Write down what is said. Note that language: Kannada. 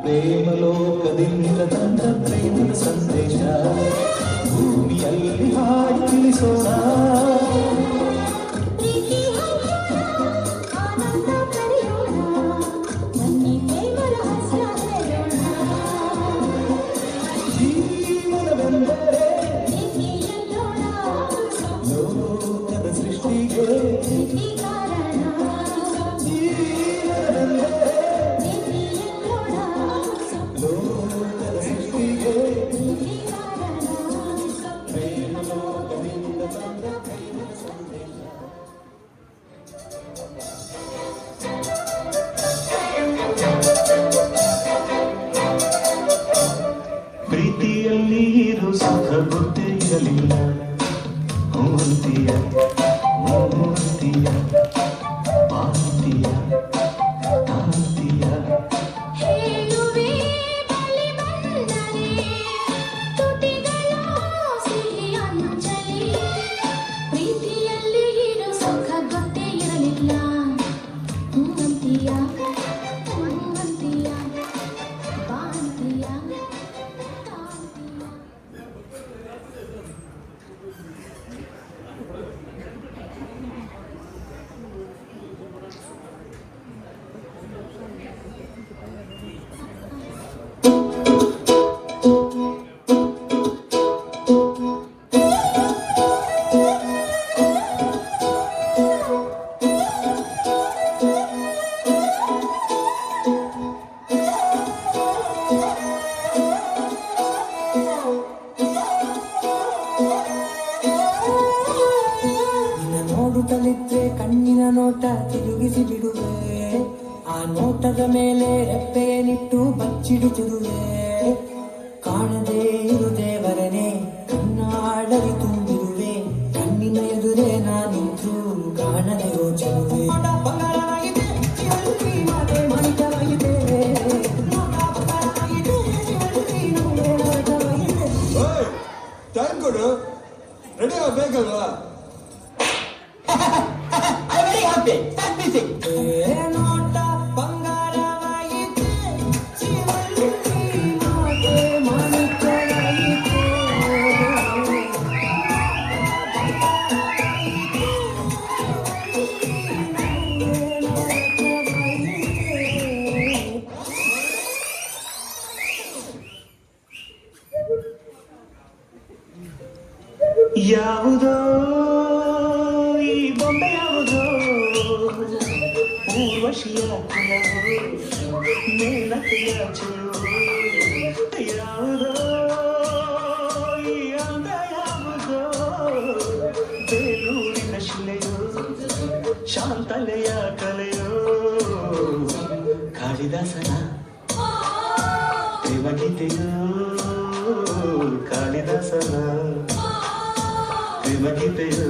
ಪ್ರೇಮಲೋಕದಿಂದ ತಂದ ಪ್ರೇಮದ ಸಂದೇಶ ಭೂಮಿಯಲ್ಲಿ ಹಾಡಿ ತಿಳಿಸೋಣ. ಜೀವನವೆಂದರೆ ಲೋಕದ ಸೃಷ್ಟಿಗೆ ಪ್ರೀತಿಯಲ್ಲಿ ಇರೋ ಸುಖ ಗೊತ್ತೇ ಇರಲಿಲ್ಲ. ಹೂವಂತಿಯ ಹೂವಂತಿಯ ಪಾಂತಿಯ ಕಾಂತಿಯ ಪ್ರೀತಿಯಲ್ಲಿ ಇರೋ ಸುಖ ಗೊತ್ತೇ ಇರಲಿಲ್ಲ. ಹೂವಂತಿಯ ಹೂವಂತಿಯ ಪಾಂತಿಯ ನೋಡುತ್ತಲಿದ್ರೆ ಕಣ್ಣಿನ ನೋಟ ತಿರುಗಿಸಿ ಬಿಡುವೆ. ಆ ನೋಟದ ಮೇಲೆ ರೆಪ್ಪೆಯನಿಟ್ಟು ಬಚ್ಚಿಡುತ್ತಿರುವೆ. ಕಾಣದೇ ಇರು ದೇವರನೆ ಕಣ್ಣಾಡಲಿ ತುಂಬಿರುವೆ. ಕಣ್ಣಿನ ಎದುರೇ ನಾನಿದ್ರು ಕಾಣದೆ ಯೋಚನೆ. ರೆಡಿ ಆಗ್ಬೇಕಲ್ವಾ? ನೋಟ ಬಂಗಾರವಾಯಿತೆ, ಮಾಣಿಕ್ಯವಾಯಿತೆ. ಯಾವುದೋ ಈ ಬೊಂಬೆ ಯಾವುದೋ ಊರ್ವಶಿಯ ಕುಲವು ಮೇಲತೆಯ ಚೆಲುವು. ಯಾವುದೋ ಈ ಅಂದ ಯಾವುದೋ ಬೇಲೂರಿನ ಶಿಲೆಯೋ ಶಾಂತಲೆಯ ಕಲೆಯೋ. ಕಾಳಿದಾಸನ ಪ್ರೇಮಗೀತೆಯೋ ಕಾಳಿದಾಸನ ಪ್ರೇಮಗೀತೆಯೋ.